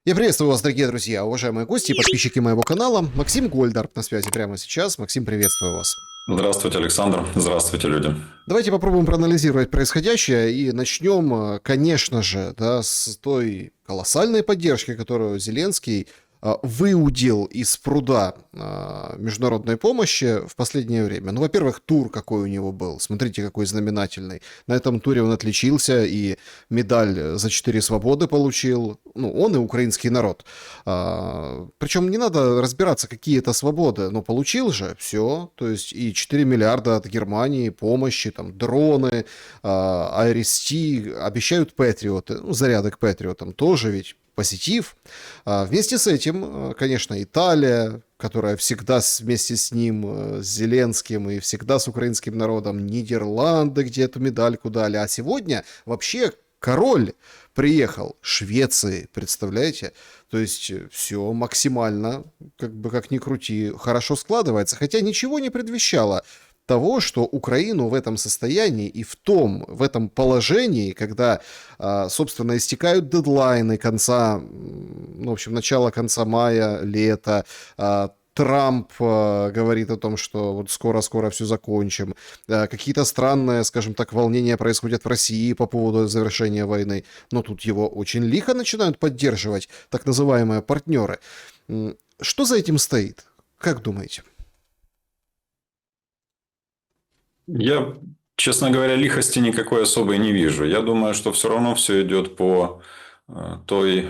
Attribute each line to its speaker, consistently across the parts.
Speaker 1: Я приветствую вас, дорогие друзья, уважаемые гости и подписчики моего канала. Максим Гольдар на связи прямо сейчас. Максим, приветствую вас.
Speaker 2: Здравствуйте, Александр. Здравствуйте, люди.
Speaker 1: Давайте попробуем проанализировать происходящее и начнем, конечно же, да, с той колоссальной поддержки, которую Зеленский выудил из пруда международной помощи в последнее время. Ну, во-первых, тур какой у него был. Смотрите, какой знаменательный. На этом туре он отличился и медаль за 4 свободы получил. Ну, он и украинский народ. Причем не надо разбираться, какие это свободы. Но получил же все. То есть и 4 миллиарда от Германии помощи, там, дроны, IRIS-T, обещают патриоты. Ну, заряды к патриотам тоже ведь позитив. Вместе с этим, конечно, Италия, которая всегда вместе с ним, с Зеленским и всегда с украинским народом, Нидерланды, где эту медальку дали. А сегодня вообще король приехал Швеции, представляете? То есть все максимально, как бы как ни крути, хорошо складывается. Хотя ничего не предвещало того, что Украину в этом состоянии и в этом положении, когда, собственно, истекают дедлайны конца, ну, в общем, начала конца мая, лета, Трамп говорит о том, что вот скоро-скоро все закончим. Какие-то странные, скажем так, волнения происходят в России по поводу завершения войны. Но тут его очень лихо начинают поддерживать так называемые партнеры. Что за этим стоит? Как думаете?
Speaker 2: Я, честно говоря, лихости никакой особой не вижу. Я думаю, что все равно все идет по той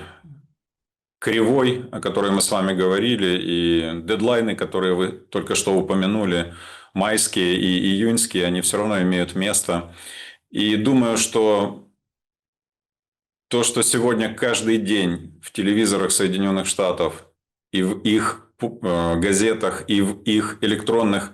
Speaker 2: кривой, о которой мы с вами говорили, и дедлайны, которые вы только что упомянули, майские и июньские, они все равно имеют место. И думаю, что то, что сегодня каждый день в телевизорах Соединенных Штатов и в их газетах, и в их электронных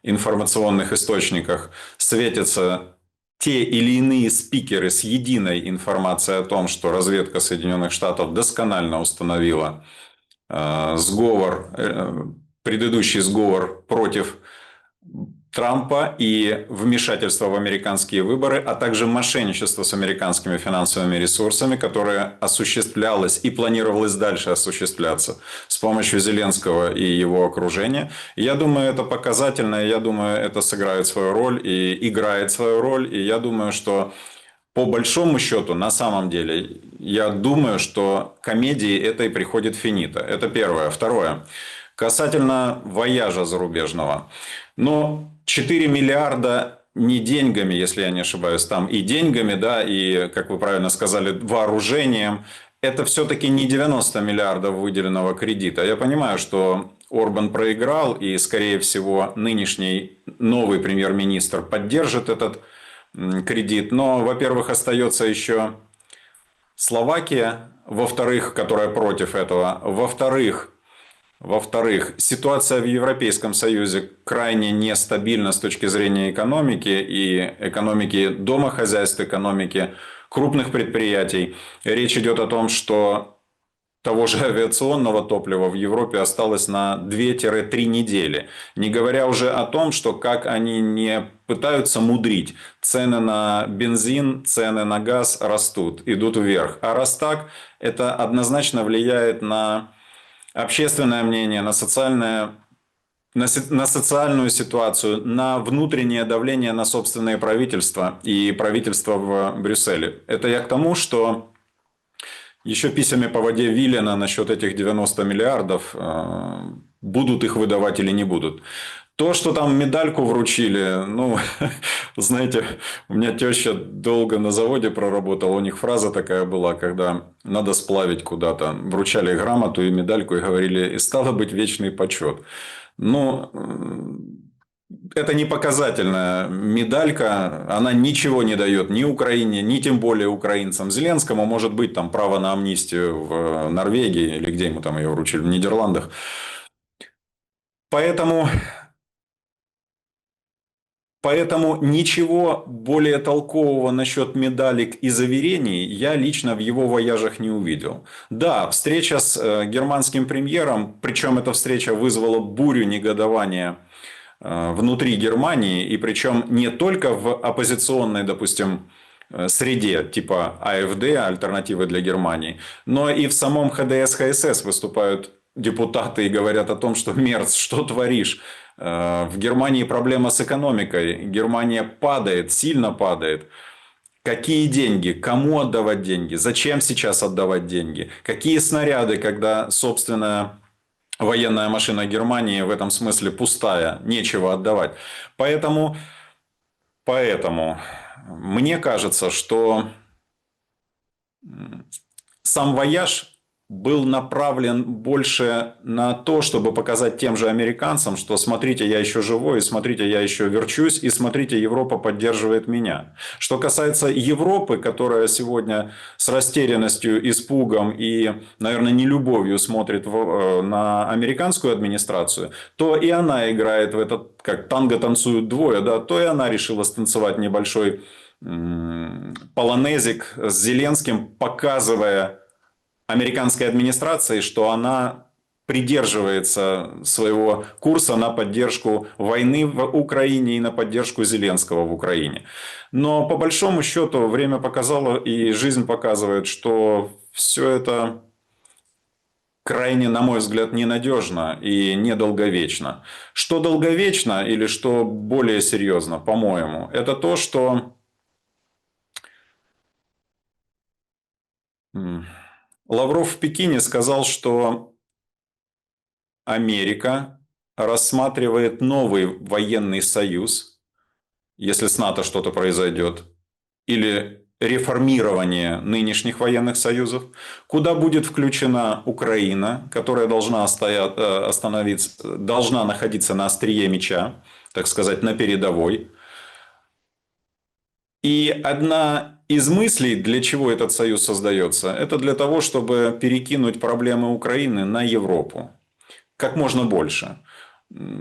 Speaker 2: информационных источниках светятся те или иные спикеры с единой информацией о том, что разведка Соединенных Штатов досконально установила сговор, предыдущий сговор против Трампа и вмешательство в американские выборы, а также мошенничество с американскими финансовыми ресурсами, которое осуществлялось и планировалось дальше осуществляться с помощью Зеленского и его окружения. Я думаю, это показательно, я думаю, это сыграет свою роль и играет свою роль. И я думаю, что по большому счету, на самом деле, я думаю, что комедии этой приходит финита. Это первое. Второе. Касательно вояжа зарубежного. Но 4 миллиарда не деньгами, если я не ошибаюсь, там и деньгами, да, и, как вы правильно сказали, вооружением. Это все-таки не 90 миллиардов выделенного кредита. Я понимаю, что Орбан проиграл, и, скорее всего, нынешний новый премьер-министр поддержит этот кредит. Но, во-первых, остается еще Словакия, во-вторых, которая против этого. Во-вторых, ситуация в Европейском Союзе крайне нестабильна с точки зрения экономики и экономики домохозяйств, экономики крупных предприятий. Речь идет о том, что того же авиационного топлива в Европе осталось на 2-3 недели. Не говоря уже о том, что как они не пытаются мудрить. Цены на бензин, цены на газ растут, идут вверх. А раз так, это однозначно влияет на общественное мнение, на социальную ситуацию, на внутреннее давление на собственные правительства и правительство в Брюсселе. Это я к тому, что еще писями по воде Виллина насчет этих 90 миллиардов, будут их выдавать или не будут. То, что там медальку вручили, ну, знаете, у меня теща долго на заводе проработала, у них фраза такая была, когда надо сплавить куда-то, вручали грамоту и медальку и говорили, и стало быть вечный почет. Ну, это не показательная медалька, она ничего не дает ни Украине, ни тем более украинцам. Зеленскому может быть там право на амнистию в Норвегии или где ему там ее вручили, в Нидерландах. Поэтому ничего более толкового насчет медалек и заверений я лично в его вояжах не увидел. Да, встреча с германским премьером, причем эта встреча вызвала бурю негодования внутри Германии, и причем не только в оппозиционной, допустим, среде типа АФД, альтернативы для Германии, но и в самом ХДС, ХСС выступают депутаты и говорят о том, что Мерц, что творишь? В Германии проблема с экономикой, Германия падает, сильно падает. Какие деньги? Кому отдавать деньги? Зачем сейчас отдавать деньги? Какие снаряды, когда собственная военная машина Германии в этом смысле пустая, нечего отдавать. Поэтому мне кажется, что сам вояж был направлен больше на то, чтобы показать тем же американцам, что смотрите, я еще живой, и смотрите, я еще верчусь, и смотрите, Европа поддерживает меня. Что касается Европы, которая сегодня с растерянностью, испугом и, наверное, нелюбовью смотрит на американскую администрацию, то и она играет в этот, как танго танцуют двое, да, то и она решила станцевать небольшой полонезик с Зеленским, показывая американской администрации, что она придерживается своего курса на поддержку войны в Украине и на поддержку Зеленского в Украине. Но по большому счету время показало и жизнь показывает, что все это крайне, на мой взгляд, ненадежно и недолговечно. Что долговечно или что более серьезно, по-моему, это то, что Лавров в Пекине сказал, что Америка рассматривает новый военный союз, если с НАТО что-то произойдет, или реформирование нынешних военных союзов, куда будет включена Украина, которая должна должна находиться на острие меча, так сказать, на передовой. И одна из мыслей, для чего этот союз создается, это для того, чтобы перекинуть проблемы Украины на Европу как можно больше.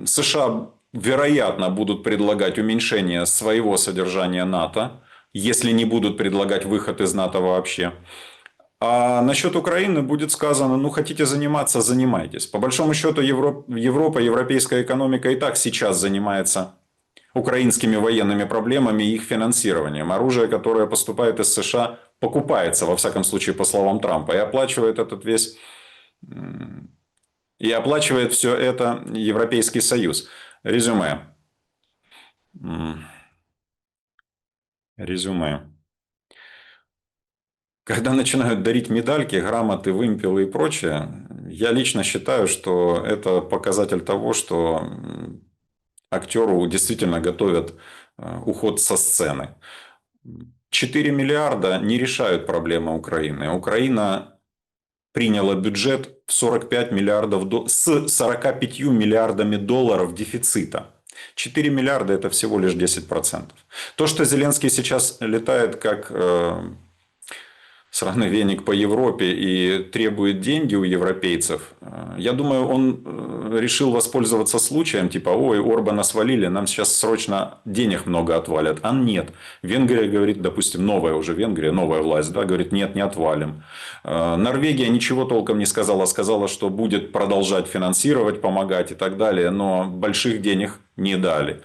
Speaker 2: США, вероятно, будут предлагать уменьшение своего содержания НАТО, если не будут предлагать выход из НАТО вообще. А насчет Украины будет сказано, ну хотите заниматься, занимайтесь. По большому счету Европа, европейская экономика и так сейчас занимается украинскими военными проблемами и их финансированием. Оружие, которое поступает из США, покупается, во всяком случае, по словам Трампа, и оплачивает все это Европейский Союз. Резюме. Когда начинают дарить медальки, грамоты, вымпелы и прочее, я лично считаю, что это показатель того, что актеру действительно готовят уход со сцены. 4 миллиарда не решают проблемы Украины. Украина приняла бюджет в 45 миллиардов с 45 миллиардами долларов дефицита. 4 миллиарда – это всего лишь 10%. То, что Зеленский сейчас летает как сраный веник по Европе и требует деньги у европейцев, я думаю, он решил воспользоваться случаем, типа, ой, Орбана свалили, нам сейчас срочно денег много отвалят. А нет. Венгрия говорит, допустим, новая уже Венгрия, новая власть, да, говорит, нет, не отвалим. Норвегия ничего толком не сказала, сказала, что будет продолжать финансировать, помогать и так далее, но больших денег не дали.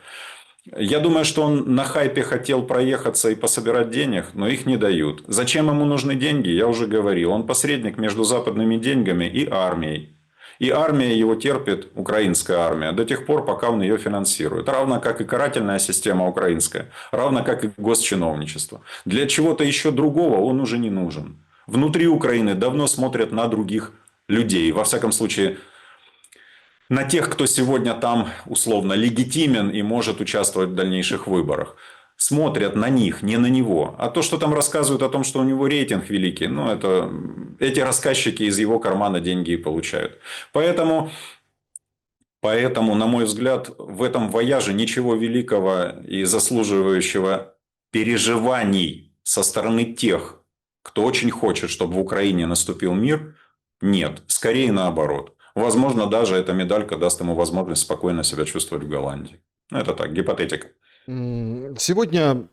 Speaker 2: Я думаю, что он на хайпе хотел проехаться и пособирать денег, но их не дают. Зачем ему нужны деньги, я уже говорил. Он посредник между западными деньгами и армией. И армия его терпит, украинская армия, до тех пор, пока он ее финансирует. Равно как и карательная система украинская, равно как и госчиновничество. Для чего-то еще другого он уже не нужен. Внутри Украины давно смотрят на других людей. Во всяком случае, на тех, кто сегодня там условно легитимен и может участвовать в дальнейших выборах. Смотрят на них, не на него. А то, что там рассказывают о том, что у него рейтинг великий, ну, это эти рассказчики из его кармана деньги и получают. Поэтому, на мой взгляд, в этом вояже ничего великого и заслуживающего переживаний со стороны тех, кто очень хочет, чтобы в Украине наступил мир, нет. Скорее наоборот. Возможно, даже эта медалька даст ему возможность спокойно себя чувствовать в Голландии. Ну, это так, гипотетика.
Speaker 1: Сегодня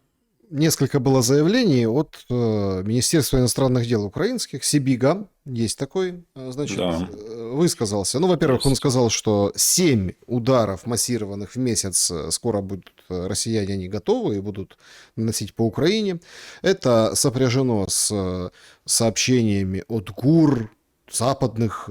Speaker 1: несколько было заявлений от Министерства иностранных дел украинских, Сибига, есть такой, значит,
Speaker 2: Да.
Speaker 1: высказался. Ну, во-первых, он сказал, что 7 ударов массированных в месяц скоро будут россияне не готовы и будут наносить по Украине. Это сопряжено с сообщениями от ГУР, западных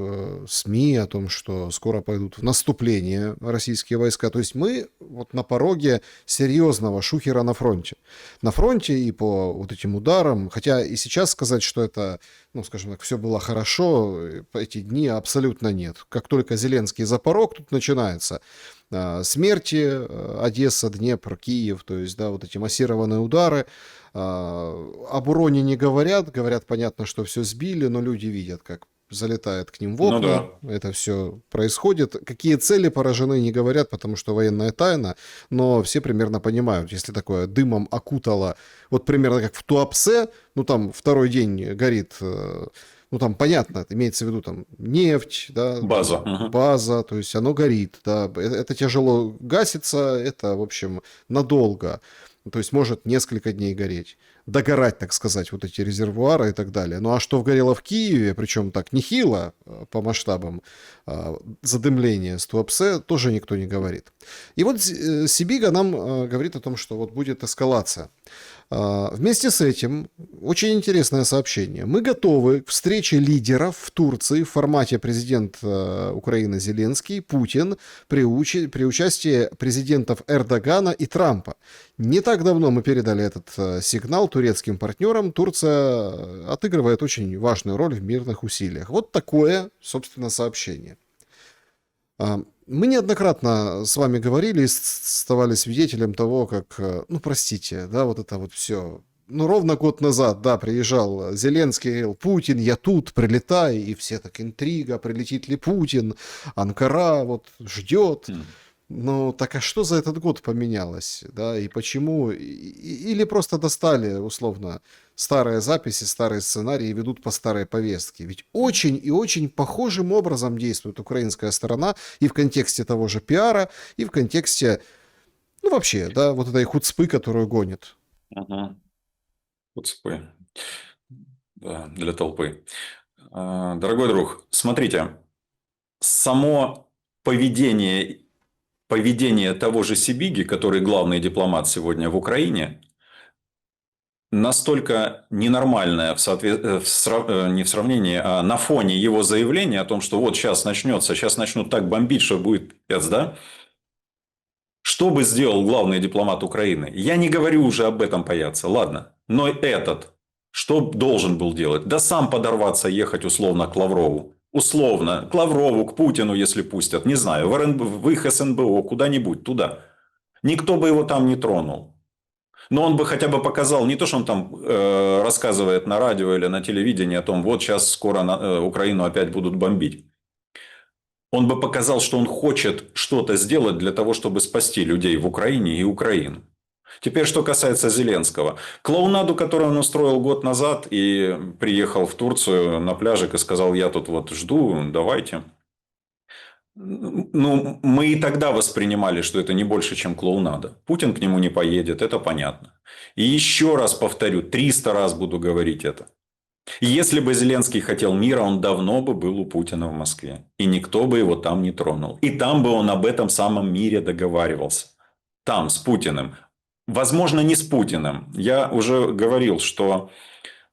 Speaker 1: СМИ о том, что скоро пойдут в наступление российские войска. То есть мы вот на пороге серьезного шухера на фронте. На фронте и по вот этим ударам, хотя и сейчас сказать, что это, ну, скажем так, все было хорошо, эти дни абсолютно нет. Как только Зеленский за порог, тут начинается смерти, Одесса, Днепр, Киев, то есть, да, вот эти массированные удары. Об уроне не говорят, говорят, понятно, что все сбили, но люди видят, как залетает к ним в окна,
Speaker 2: Ну да.
Speaker 1: это все происходит. Какие цели поражены, не говорят, потому что военная тайна, но все примерно понимают, если такое дымом окутало, вот примерно как в Туапсе, ну там второй день горит, ну там понятно, имеется в виду там нефть, да,
Speaker 2: База. Мгм.
Speaker 1: база, то есть оно горит, да, это тяжело гасится, это, в общем, надолго, то есть может несколько дней гореть. Догорать, так сказать, вот эти резервуары и так далее. Ну а что горело в Киеве, причем так нехило по масштабам задымления с Туапсе, тоже никто не говорит. И вот Сибига нам говорит о том, что вот будет эскалация. Вместе с этим очень интересное сообщение. Мы готовы к встрече лидеров в Турции в формате президент Украины Зеленский, Путин при участии президентов Эрдогана и Трампа. Не так давно мы передали этот сигнал турецким партнерам. Турция отыгрывает очень важную роль в мирных усилиях. Вот такое, собственно, сообщение. Мы неоднократно с вами говорили и ставали свидетелем того, как, ну, простите, да, вот это вот все. Ну, ровно год назад, да, приезжал Зеленский, говорил: Путин, я тут, прилетай, и все так: интрига, прилетит ли Путин, Анкара вот ждет. Ну, так а что за этот год поменялось, да, и почему? Или просто достали, условно, старые записи, старые сценарии и ведут по старой повестке. Ведь очень и очень похожим образом действует украинская сторона и в контексте того же пиара, и в контексте, ну, вообще, да, вот этой хуцпы, которую гонит.
Speaker 2: Ага. Хуцпы. Да, для толпы. Дорогой друг, смотрите, само поведение того же Сибиги, который главный дипломат сегодня в Украине, настолько ненормальное не в сравнении, а на фоне его заявления о том, что вот сейчас начнется, сейчас начнут так бомбить, что будет пец, да? Что бы сделал главный дипломат Украины? Я не говорю уже об этом паяться, ладно. Но этот, что должен был делать? Да сам подорваться, ехать условно к Лаврову. Условно, к Лаврову, к Путину, если пустят. Не знаю, в их СНБО, куда-нибудь, туда. Никто бы его там не тронул. Но он бы хотя бы показал, не то, что он там рассказывает на радио или на телевидении о том, вот сейчас скоро Украину опять будут бомбить. Он бы показал, что он хочет что-то сделать для того, чтобы спасти людей в Украине и Украину. Теперь, что касается Зеленского. Клоунаду, которую он устроил год назад и приехал в Турцию на пляжик и сказал: я тут вот жду, давайте. Ну, мы и тогда воспринимали, что это не больше, чем клоунада. Путин к нему не поедет, это понятно. И еще раз повторю, 300 раз буду говорить это. Если бы Зеленский хотел мира, он давно бы был у Путина в Москве. И никто бы его там не тронул. И там бы он об этом самом мире договаривался. Там, с Путиным. Возможно, не с Путиным. Я уже говорил, что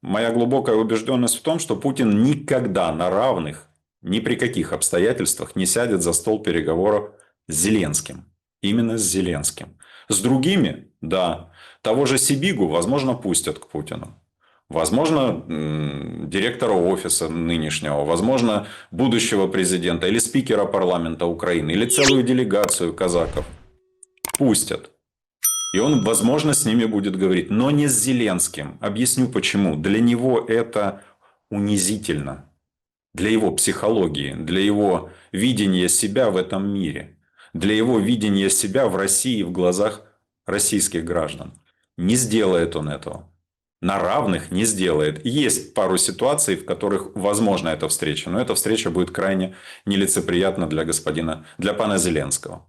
Speaker 2: моя глубокая убежденность в том, что Путин никогда на равных, ни при каких обстоятельствах не сядет за стол переговоров с Зеленским. Именно с Зеленским. С другими, да. Того же Сибигу, возможно, пустят к Путину. Возможно, директора офиса нынешнего, возможно, будущего президента или спикера парламента Украины, или целую делегацию казаков пустят. И он, возможно, с ними будет говорить, но не с Зеленским. Объясню почему. Для него это унизительно. Для его психологии, для его видения себя в этом мире, для его видения себя в России в глазах российских граждан. Не сделает он этого. На равных не сделает. Есть пару ситуаций, в которых возможна эта встреча, но эта встреча будет крайне нелицеприятна для пана Зеленского.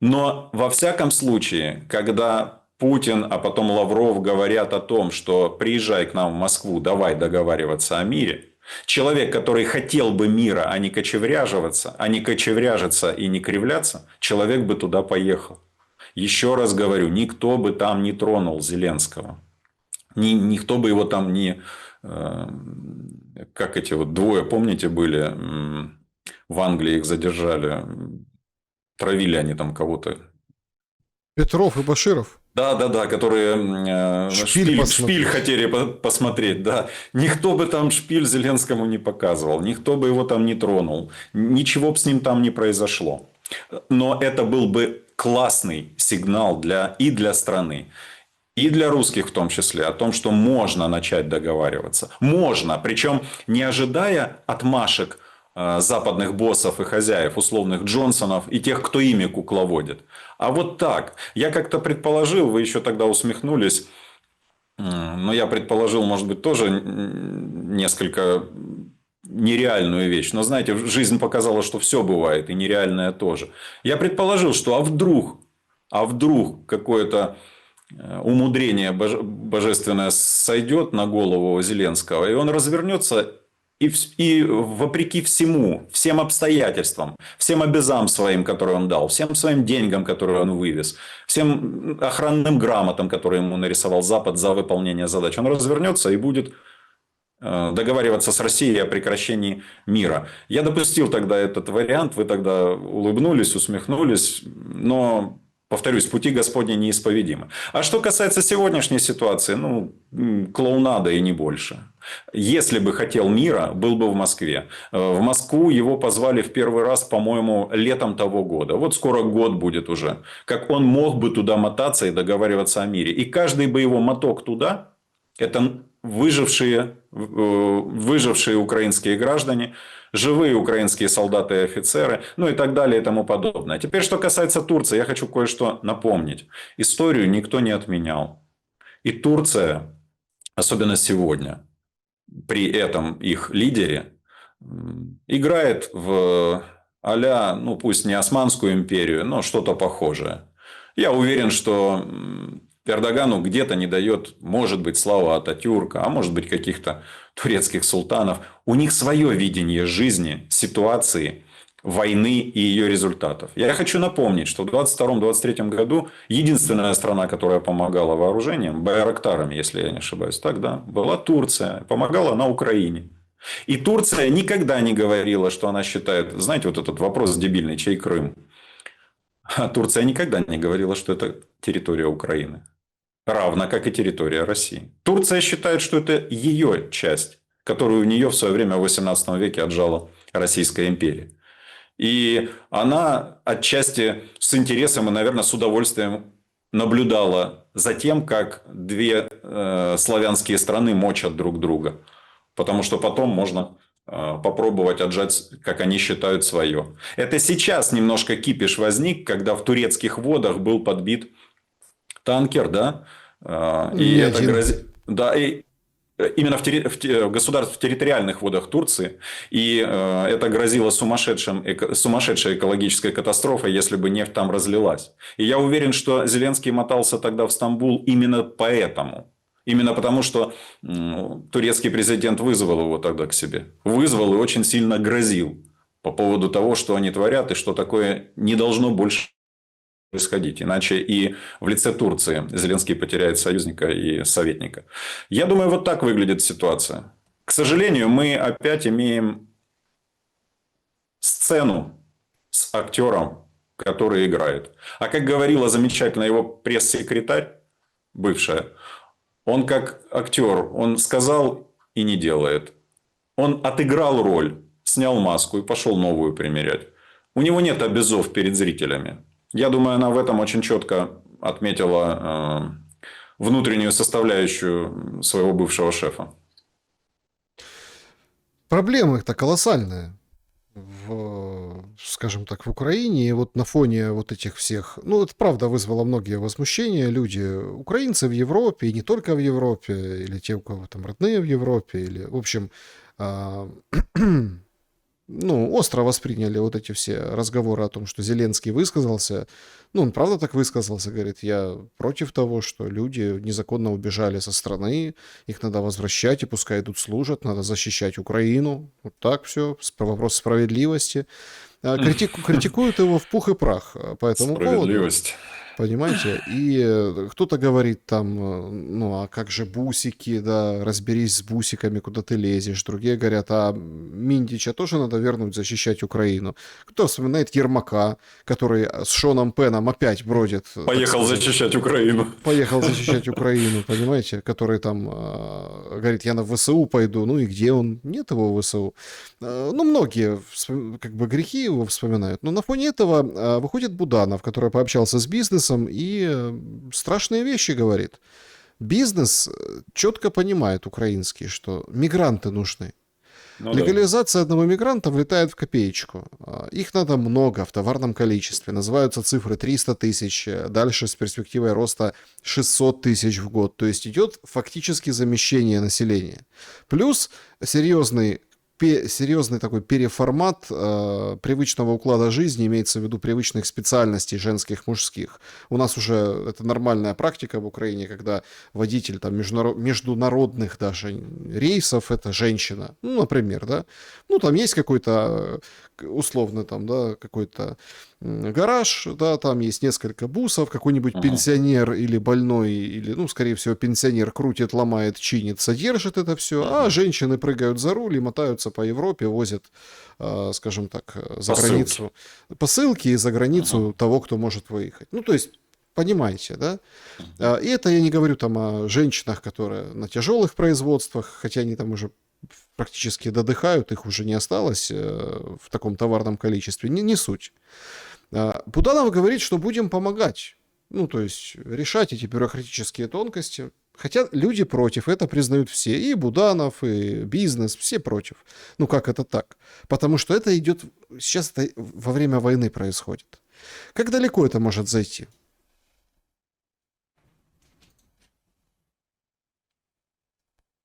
Speaker 2: Но во всяком случае, когда Путин, а потом Лавров говорят о том, что приезжай к нам в Москву, давай договариваться о мире, Человек, который хотел бы мира, а не кочевряжиться и не кривляться, человек бы туда поехал. Еще раз говорю, никто бы там не тронул Зеленского. Никто бы его там не... Как эти вот двое, помните, были в Англии, их задержали. Травили они там кого-то.
Speaker 1: Петров и Баширов.
Speaker 2: Да, которые шпиль
Speaker 1: посмотреть.
Speaker 2: хотели посмотреть, да. Никто бы там шпиль Зеленскому не показывал, никто бы его там не тронул, ничего бы с ним там не произошло. Но это был бы классный сигнал и для страны, и для русских в том числе, о том, что можно начать договариваться. Можно, причем не ожидая отмашек западных боссов и хозяев, условных Джонсонов и тех, кто ими кукловодит. А вот так. Я как-то предположил, вы еще тогда усмехнулись, но я предположил, может быть, тоже несколько нереальную вещь. Но, знаете, жизнь показала, что все бывает, и нереальное тоже. Я предположил, что а вдруг какое-то умудрение божественное сойдет на голову Зеленского, и он развернется и вопреки всем обстоятельствам, всем обязам своим, которые он дал, всем своим деньгам, которые он вывез, всем охранным грамотам, которые ему нарисовал Запад за выполнение задач, он развернется и будет договариваться с Россией о прекращении мира. Я допустил тогда этот вариант, вы тогда улыбнулись, усмехнулись, но... Повторюсь, пути Господни неисповедимы. А что касается сегодняшней ситуации, клоунада и не больше. Если бы хотел мира, был бы в Москве. В Москву его позвали в первый раз, по-моему, летом того года. Вот скоро год будет уже. Как он мог бы туда мотаться и договариваться о мире. И каждый бы его моток туда, это выжившие украинские граждане, живые украинские солдаты и офицеры, и так далее и тому подобное. А теперь, что касается Турции, я хочу кое-что напомнить. Историю никто не отменял. И Турция, особенно сегодня, при этом их лидере, играет в а-ля, пусть не Османскую империю, но что-то похожее. Я уверен, что Эрдогану где-то не дает, может быть, слава Ататюрка, а может быть, каких-то турецких султанов. У них свое видение жизни, ситуации, войны и ее результатов. Я хочу напомнить, что в 1922-1923 году единственная страна, которая помогала вооружением, байрактарами, если я не ошибаюсь, тогда была Турция. Помогала она Украине. И Турция никогда не говорила, что она считает... Знаете, вот этот вопрос дебильный, чей Крым? А Турция никогда не говорила, что это территория Украины. Равно как и территория России. Турция считает, что это ее часть, которую у нее в свое время в 18 веке отжала Российская империя. И она отчасти с интересом и, наверное, с удовольствием наблюдала за тем, как две славянские страны мочат друг друга. Потому что потом можно попробовать отжать, как они считают, свое. Это сейчас немножко кипиш возник, когда в турецких водах был подбит танкер, да, и это грозит... Да, и именно в государств в территориальных водах Турции. И это грозило сумасшедшей экологической катастрофой, если бы нефть там разлилась. И я уверен, что Зеленский мотался тогда в Стамбул именно поэтому. Именно потому, что турецкий президент вызвал его тогда к себе. Вызвал и очень сильно грозил по поводу того, что они творят, и что такое не должно больше происходить. Иначе и в лице Турции Зеленский потеряет союзника и советника. Я думаю, вот так выглядит ситуация. К сожалению, мы опять имеем сцену с актером, который играет. А как говорила замечательно его пресс-секретарь, бывшая, он как актер, он сказал и не делает. Он отыграл роль, снял маску и пошел новую примерять. У него нет обязов перед зрителями. Я думаю, она в этом очень четко отметила внутреннюю составляющую своего бывшего шефа.
Speaker 1: Проблемы-то колоссальные, скажем так, в Украине. И вот на фоне вот этих всех... это правда вызвало многие возмущения. Люди, украинцы в Европе, и не только в Европе, или те, у кого там родные в Европе, или, в общем... ну, остро восприняли вот эти все разговоры о том, что Зеленский высказался. Ну, он правда так высказался, говорит, я против того, что люди незаконно убежали со страны, их надо возвращать, и пускай идут служат, надо защищать Украину. Вот так все, вопрос справедливости. Критикуют его в пух и прах по этому поводу.
Speaker 2: Справедливость.
Speaker 1: Понимаете? И кто-то говорит там, ну, а как же бусики, да, разберись с бусиками, куда ты лезешь. Другие говорят, а Минтича тоже надо вернуть, защищать Украину. Кто вспоминает Ермака, который с Шоном Пеном опять бродит, так
Speaker 2: Поехал
Speaker 1: сказать,
Speaker 2: защищать Украину.
Speaker 1: поехал защищать Украину, понимаете, который там говорит, я на ВСУ пойду, ну и где он? Нет его в ВСУ. Ну, многие как бы грехи его вспоминают, но на фоне этого выходит Буданов, который пообщался с бизнесом и страшные вещи говорит. Бизнес четко понимает украинский, что мигранты нужны.
Speaker 2: Ну да.
Speaker 1: Легализация одного мигранта влетает в копеечку. Их надо много в товарном количестве. Называются цифры 300 тысяч, дальше с перспективой роста 600 тысяч в год. То есть идет фактически замещение населения. Плюс серьезный такой переформат привычного уклада жизни, имеется в виду привычных специальностей женских, мужских. У нас уже это нормальная практика в Украине, когда водитель там международных даже рейсов это женщина, ну, например, да. Ну, там есть какой-то условно там, да, какой-то гараж, да, там есть несколько бусов, какой-нибудь пенсионер или больной, или, ну, скорее всего, пенсионер крутит, ломает, чинит, содержит это все, а женщины прыгают за руль и мотаются по Европе, возят, скажем так, за границу посылки и за границу того, кто может выехать. Ну, то есть, понимаете, да? И это я не говорю там о женщинах, которые на тяжелых производствах, хотя они там уже практически додыхают, их уже не осталось в таком товарном количестве, не суть. Буданов говорит, что будем помогать, ну, то есть решать эти бюрократические тонкости. Хотя люди против, это признают все, и Буданов, и бизнес, все против. Ну, как это так? Потому что это идет, сейчас это во время войны происходит. Как далеко это может зайти?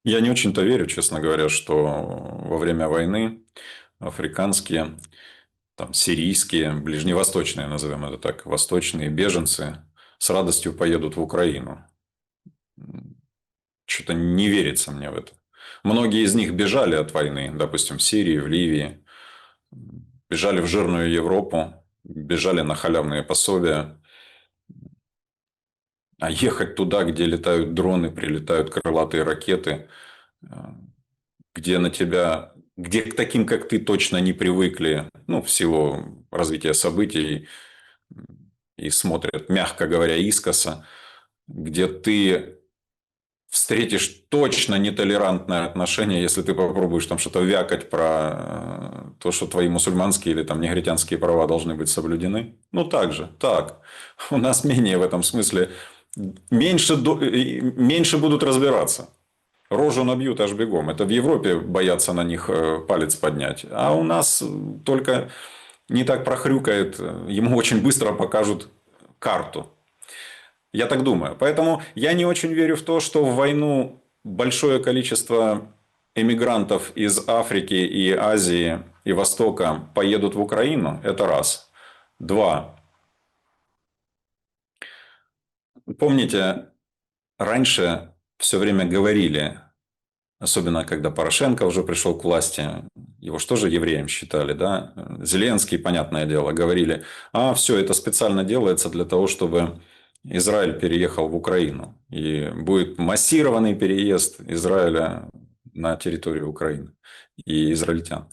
Speaker 2: Я не очень-то верю, честно говоря, что во время войны африканские, там, сирийские, ближневосточные, назовем это так, восточные беженцы с радостью поедут в Украину. Что-то не верится мне в это. Многие из них бежали от войны, допустим, в Сирии, в Ливии, бежали в жирную Европу, бежали на халявные пособия. А ехать туда, где летают дроны, прилетают крылатые ракеты, где на тебя, где к таким, как ты, точно не привыкли, ну, в силу развития событий, и смотрят, мягко говоря, искоса, где ты встретишь точно нетолерантное отношение, если ты попробуешь там что-то вякать про то, что твои мусульманские или там негритянские права должны быть соблюдены. Ну, так же, так. У нас менее в этом смысле, меньше будут разбираться. Рожу набьют аж бегом. Это в Европе боятся на них палец поднять. А у нас только не так прохрюкает, ему очень быстро покажут карту. Я так думаю. Поэтому я не очень верю в то, что в войну большое количество эмигрантов из Африки и Азии и Востока поедут в Украину. Это раз. Два. Помните, раньше все время говорили, особенно когда Порошенко уже пришел к власти, его что же евреем считали, да? Зеленский, понятное дело, говорили, а все это специально делается для того, чтобы Израиль переехал в Украину. И будет массированный переезд Израиля на территорию Украины и израильтян.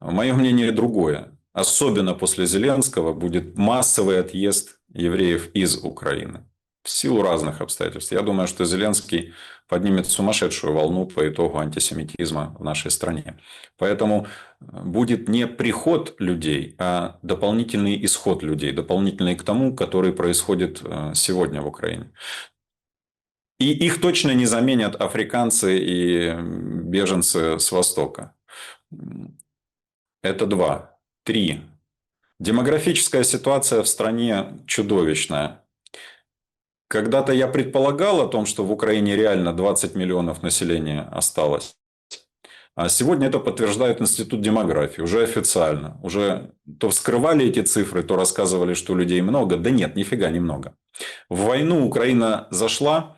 Speaker 2: Мое мнение другое. Особенно после Зеленского будет массовый отъезд евреев из Украины. В силу разных обстоятельств. Я думаю, что Зеленский поднимет сумасшедшую волну по итогу антисемитизма в нашей стране. Поэтому будет не приход людей, а дополнительный исход людей, дополнительный к тому, который происходит сегодня в Украине. И их точно не заменят африканцы и беженцы с Востока. Это два. Три. Демографическая ситуация в стране чудовищная. Когда-то я предполагал о том, что в Украине реально 20 миллионов населения осталось. А сегодня это подтверждает Институт демографии, уже официально. Уже то вскрывали эти цифры, то рассказывали, что людей много. Да нет, нифига немного. В войну Украина зашла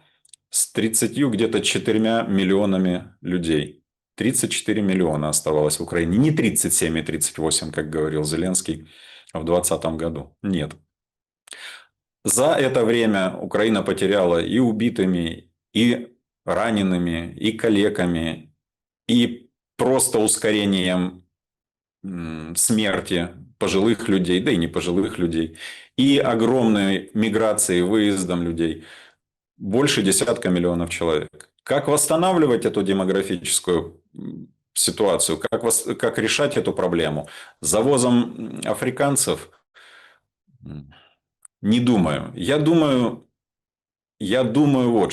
Speaker 2: с 30 где-то 4 миллионами людей. 34 миллиона оставалось в Украине. Не 37 и 38, как говорил Зеленский в 2020 году. Нет. За это время Украина потеряла и убитыми, и ранеными, и калеками, и просто ускорением смерти пожилых людей, да и не пожилых людей, и огромной миграцией, выездом людей. Больше десятка миллионов человек. Как восстанавливать эту демографическую ситуацию, как решать эту проблему? Завозом африканцев? Не думаю. Я думаю вот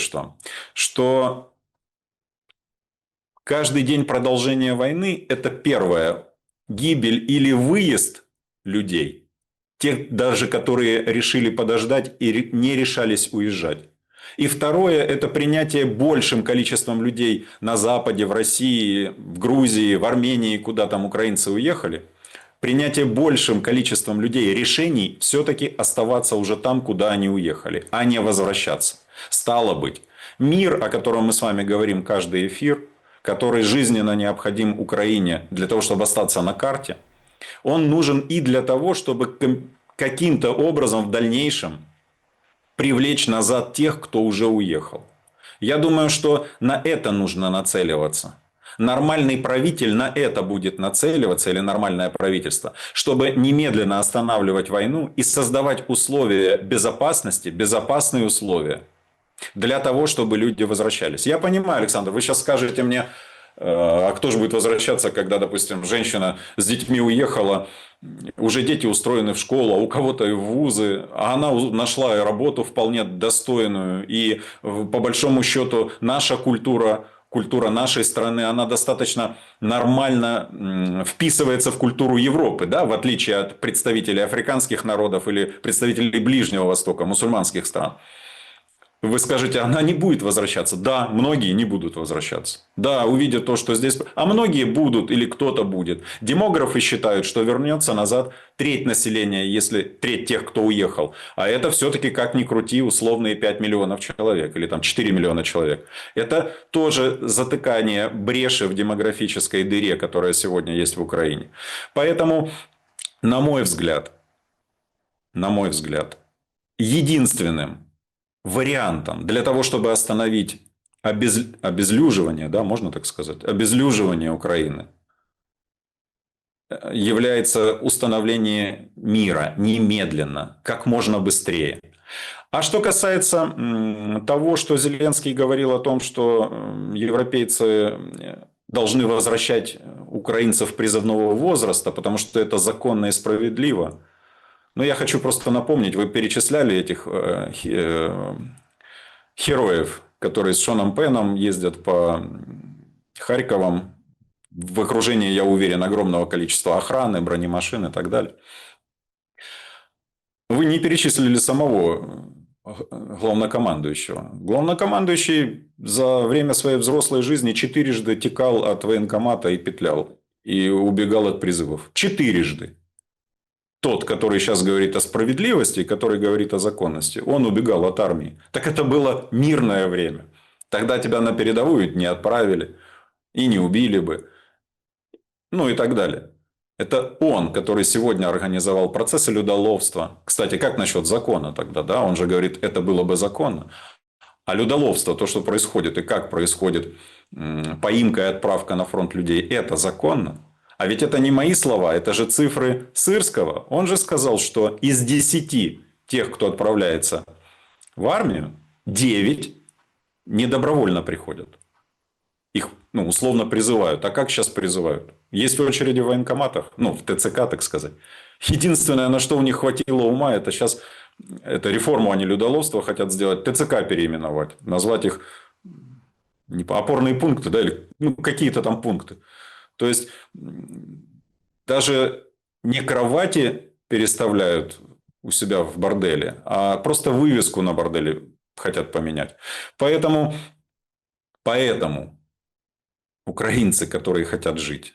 Speaker 2: что каждый день продолжения войны – это первое – гибель или выезд людей, тех даже, которые решили подождать и не решались уезжать. И второе – это принятие большим количеством людей на Западе, в России, в Грузии, в Армении, куда там украинцы уехали. Принятие большим количеством людей решений все-таки оставаться уже там, куда они уехали, а не возвращаться. Стало быть, мир, о котором мы с вами говорим каждый эфир, который жизненно необходим Украине для того, чтобы остаться на карте, он нужен и для того, чтобы каким-то образом в дальнейшем привлечь назад тех, кто уже уехал. Я думаю, что на это нужно нацеливаться. Нормальный правитель на это будет нацеливаться, или нормальное правительство, чтобы немедленно останавливать войну и создавать условия безопасности, безопасные условия для того, чтобы люди возвращались. Я понимаю, Александр, вы сейчас скажете мне, а кто же будет возвращаться, когда, допустим, женщина с детьми уехала, уже дети устроены в школу, а у кого-то и в вузы, а она нашла работу вполне достойную. И по большому счету наша культура нашей страны, она достаточно нормально вписывается в культуру Европы, да, в отличие от представителей африканских народов или представителей Ближнего Востока, мусульманских стран. Вы скажете, она не будет возвращаться. Да, многие не будут возвращаться. Да, увидят то, что здесь... А многие будут или кто-то будет. Демографы считают, что вернется назад треть населения, если треть тех, кто уехал. А это все-таки, как ни крути, условные 5 миллионов человек. Или там 4 миллиона человек. Это тоже затыкание бреши в демографической дыре, которая сегодня есть в Украине. Поэтому, на мой взгляд, единственным вариантом для того, чтобы остановить обезлюживание, да, можно так сказать, обезлюживание Украины, является установление мира немедленно, как можно быстрее. А что касается того, что Зеленский говорил о том, что европейцы должны возвращать украинцев призывного возраста, потому что это законно и справедливо. Но я хочу просто напомнить, вы перечисляли этих героев, которые с Шоном Пеном ездят по Харьковам в окружении, я уверен, огромного количества охраны, бронемашин и так далее. Вы не перечислили самого главнокомандующего. Главнокомандующий за время своей взрослой жизни 4 текал от военкомата и петлял. И убегал от призывов. 4. Тот, который сейчас говорит о справедливости, который говорит о законности, он убегал от армии. Так это было мирное время. Тогда тебя на передовую не отправили и не убили бы. Ну и так далее. Это он, который сегодня организовал процессы людоловства. Кстати, как насчет закона тогда? Да? Он же говорит, это было бы законно. А людоловство, то, что происходит и как происходит поимка и отправка на фронт людей, это законно. А ведь это не мои слова, это же цифры Сырского. Он же сказал, что из 10 тех, кто отправляется в армию, 9 недобровольно приходят. Их условно призывают. А как сейчас призывают? Есть очереди в военкоматах, в ТЦК, так сказать. Единственное, на что у них хватило ума, это сейчас реформу, а не людоловство хотят сделать, ТЦК переименовать, назвать их опорные пункты, да, или какие-то там пункты. То есть, даже не кровати переставляют у себя в борделе, а просто вывеску на борделе хотят поменять. Поэтому украинцы, которые хотят жить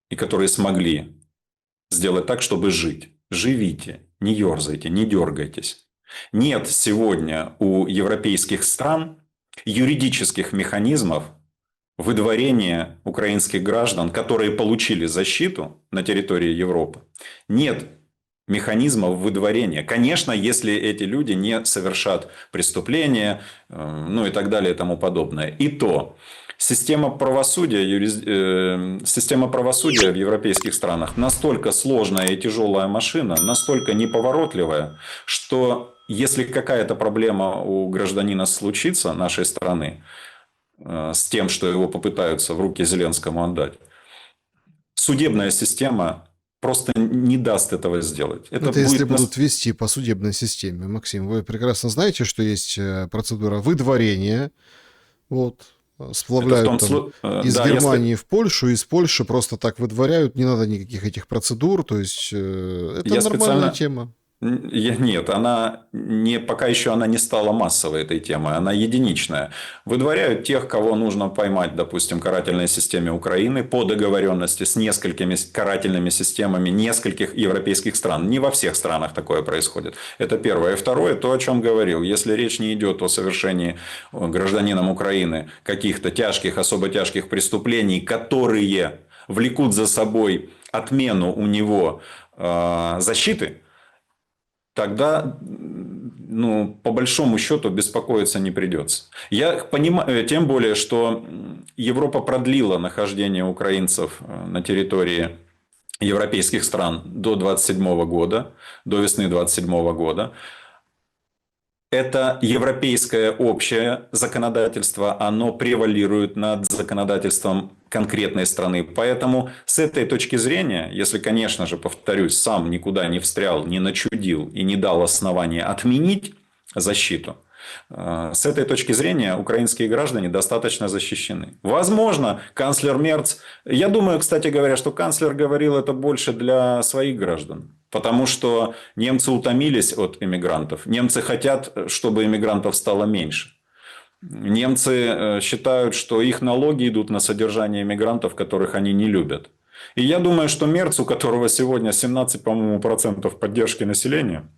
Speaker 2: и которые смогли сделать так, чтобы жить. Живите, не ерзайте, не дергайтесь. Нет сегодня у европейских стран юридических механизмов выдворения украинских граждан, которые получили защиту на территории Европы. Нет механизмов выдворения. Конечно, если эти люди не совершат преступления, ну и так далее и тому подобное. И то система правосудия в европейских странах настолько сложная и тяжелая машина, настолько неповоротливая, что если какая-то проблема у гражданина случится нашей страны с тем, что его попытаются в руки Зеленскому отдать, судебная система просто не даст этого сделать.
Speaker 1: Это если будут вести по судебной системе, Максим. Вы прекрасно знаете, что есть процедура выдворения. Вот. Сплавляют из Германии в Польшу, из Польши просто так выдворяют, не надо никаких этих процедур, то есть это нормальная тема.
Speaker 2: Нет, пока еще она не стала массовой, этой темой, она единичная. Выдворяют тех, кого нужно поймать, допустим, карательной системе Украины по договоренности с несколькими карательными системами нескольких европейских стран. Не во всех странах такое происходит. Это первое. И второе, то, о чем говорил. Если речь не идет о совершении гражданином Украины каких-то тяжких, особо тяжких преступлений, которые влекут за собой отмену у него защиты, тогда, по большому счету, беспокоиться не придется. Я понимаю, тем более, что Европа продлила нахождение украинцев на территории европейских стран до 27 года, до весны 27 года. Это европейское общее законодательство, оно превалирует над законодательством конкретной страны. Поэтому с этой точки зрения, если, конечно же, повторюсь, сам никуда не встрял, не начудил и не дал основания отменить защиту, с этой точки зрения украинские граждане достаточно защищены. Возможно, канцлер Мерц... Я думаю, кстати говоря, что канцлер говорил это больше для своих граждан. Потому что немцы утомились от иммигрантов. Немцы хотят, чтобы иммигрантов стало меньше. Немцы считают, что их налоги идут на содержание иммигрантов, которых они не любят. И я думаю, что Мерц, у которого сегодня 17, по-моему, процентов поддержки населения,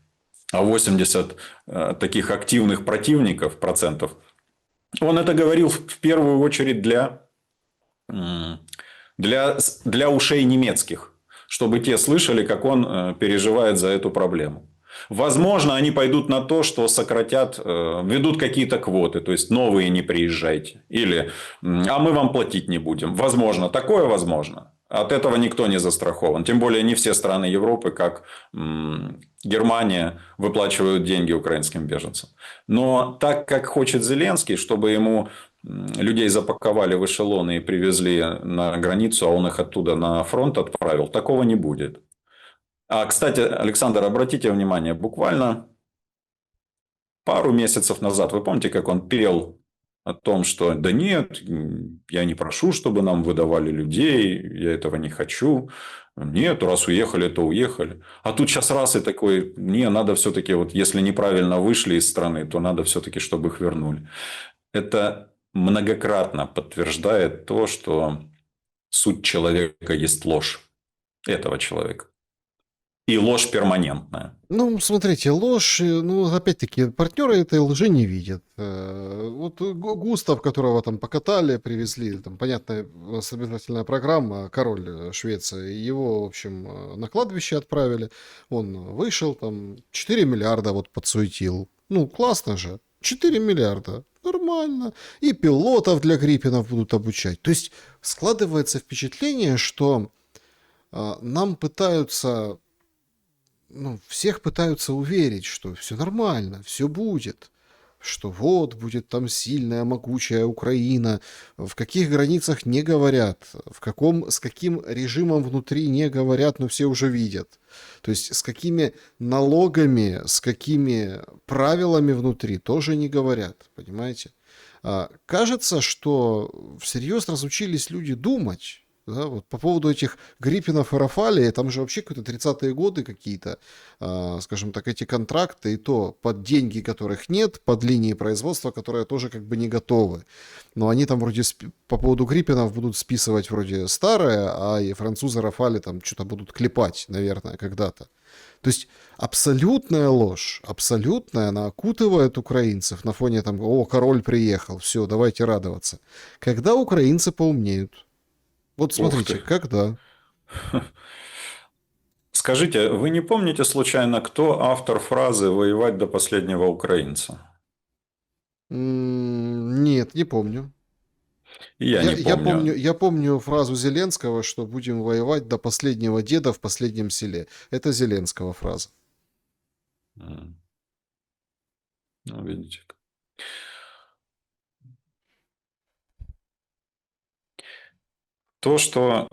Speaker 2: а 80 таких активных противников процентов, он это говорил в первую очередь для ушей немецких, чтобы те слышали, как он переживает за эту проблему. Возможно, они пойдут на то, что сократят, введут какие-то квоты, то есть новые не приезжайте. Или, а мы вам платить не будем. Возможно, такое возможно. От этого никто не застрахован. Тем более, не все страны Европы, как Германия, выплачивают деньги украинским беженцам. Но так, как хочет Зеленский, чтобы ему людей запаковали в эшелоны и привезли на границу, а он их оттуда на фронт отправил, такого не будет. А, кстати, Александр, обратите внимание, буквально пару месяцев назад, вы помните, как он пел о том, что да нет, я не прошу, чтобы нам выдавали людей, я этого не хочу. Нет, раз уехали, то уехали. А тут сейчас раз и такой, не, надо все-таки, вот если неправильно вышли из страны, то надо все-таки, чтобы их вернули. Это многократно подтверждает то, что суть человека есть ложь этого человека. И ложь перманентная.
Speaker 1: Смотрите, ложь, опять-таки, партнеры этой лжи не видят. Вот Густав, которого там покатали, привезли, там, понятная воспитательная программа, король Швеции, его, в общем, на кладбище отправили, он вышел, там, 4 миллиарда вот подсуетил. Классно же, 4 миллиарда, нормально. И пилотов для Гриппинов будут обучать. То есть, складывается впечатление, что нам пытаются... всех пытаются уверить, что все нормально, все будет, что вот будет там сильная, могучая Украина, в каких границах не говорят, с каким режимом внутри не говорят, но все уже видят. То есть с какими налогами, с какими правилами внутри тоже не говорят, понимаете? Кажется, что всерьез разучились люди думать. Да, вот по поводу этих Гриппинов и Рафалии, там же вообще какие-то 30-е годы какие-то, скажем так, эти контракты, и то под деньги, которых нет, под линии производства, которые тоже как бы не готовы. Но они там вроде по поводу Гриппинов будут списывать вроде старое, а и французы Рафали там что-то будут клепать, наверное, когда-то. То есть абсолютная ложь, абсолютная, она окутывает украинцев на фоне там, о, король приехал, все, давайте радоваться. Когда украинцы поумнеют? Вот
Speaker 2: Ух ты.
Speaker 1: смотрите, когда?
Speaker 2: Скажите, вы не помните случайно, кто автор фразы «воевать до последнего украинца»?
Speaker 1: Нет, не помню.
Speaker 2: И я
Speaker 1: Я,
Speaker 2: не
Speaker 1: я помню.
Speaker 2: помню.
Speaker 1: Я помню фразу Зеленского, что будем воевать до последнего деда в последнем селе. Это Зеленского фраза.
Speaker 2: М. Ну, видите. То, что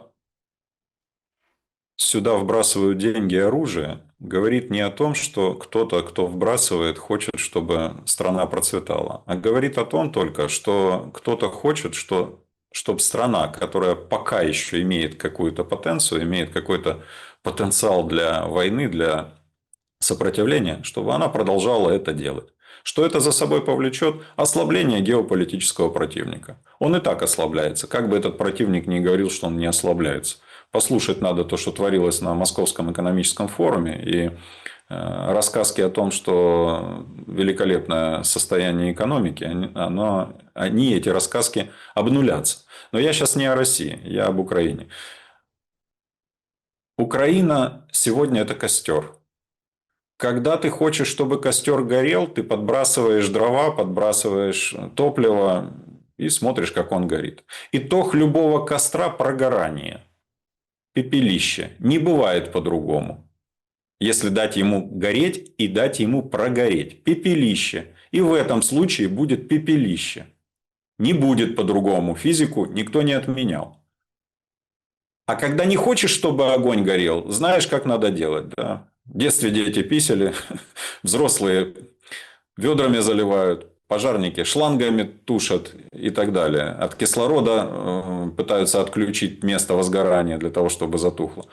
Speaker 2: сюда вбрасывают деньги и оружие, говорит не о том, что кто-то, кто вбрасывает, хочет, чтобы страна процветала, а говорит о том только, что кто-то хочет, чтобы страна, которая пока еще имеет какую-то потенцию, имеет какой-то потенциал для войны, для сопротивления, чтобы она продолжала это делать. Что это за собой повлечет? Ослабление геополитического противника. Он и так ослабляется. Как бы этот противник ни говорил, что он не ослабляется. Послушать надо то, что творилось на Московском экономическом форуме. И рассказки о том, что великолепное состояние экономики, они эти рассказки обнулятся. Но я сейчас не о России, я об Украине. Украина сегодня это костер. Когда ты хочешь, чтобы костер горел, ты подбрасываешь дрова, подбрасываешь топливо и смотришь, как он горит. Итог любого костра – прогорание, пепелище. Не бывает по-другому. Если дать ему гореть и дать ему прогореть. Пепелище. И в этом случае будет пепелище. Не будет по-другому. Физику никто не отменял. А когда не хочешь, чтобы огонь горел, знаешь, как надо делать. Да? В детстве дети писали, взрослые ведрами заливают, пожарники шлангами тушат и так далее. От кислорода пытаются отключить место возгорания для того, чтобы затухло.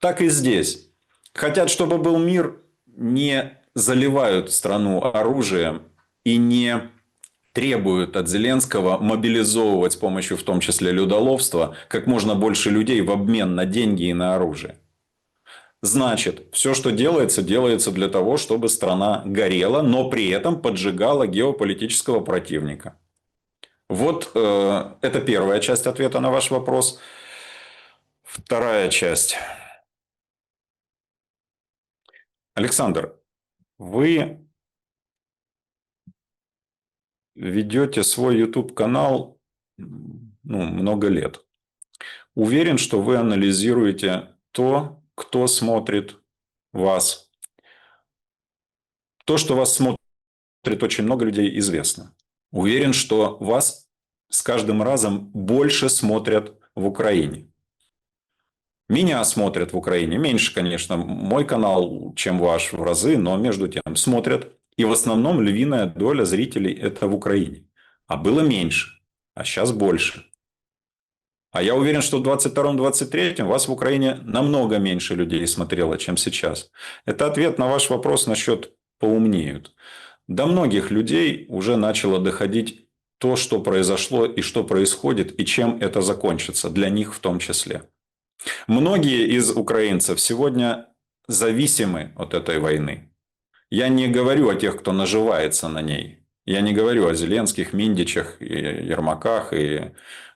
Speaker 2: Так и здесь. Хотят, чтобы был мир, не заливают страну оружием и не требуют от Зеленского мобилизовывать с помощью в том числе людоловства как можно больше людей в обмен на деньги и на оружие. Значит, все, что делается, делается для того, чтобы страна горела, но при этом поджигала геополитического противника. Вот это первая часть ответа на ваш вопрос. Вторая часть. Александр, вы ведете свой YouTube-канал много лет. Уверен, что вы анализируете то, кто смотрит вас. То, что вас смотрит очень много людей, известно. Уверен, что вас с каждым разом больше смотрят в Украине. Меня смотрят в Украине. Меньше, конечно, мой канал, чем ваш в разы, но между тем смотрят. И в основном львиная доля зрителей это в Украине. А было меньше, а сейчас больше. А я уверен, что в 22-23 вас в Украине намного меньше людей смотрело, чем сейчас. Это ответ на ваш вопрос насчет поумнеют. До многих людей уже начало доходить то, что произошло и что происходит, и чем это закончится, для них в том числе. Многие из украинцев сегодня зависимы от этой войны. Я не говорю о тех, кто наживается на ней. Я не говорю о Зеленских, Миндичах, и Ермаках и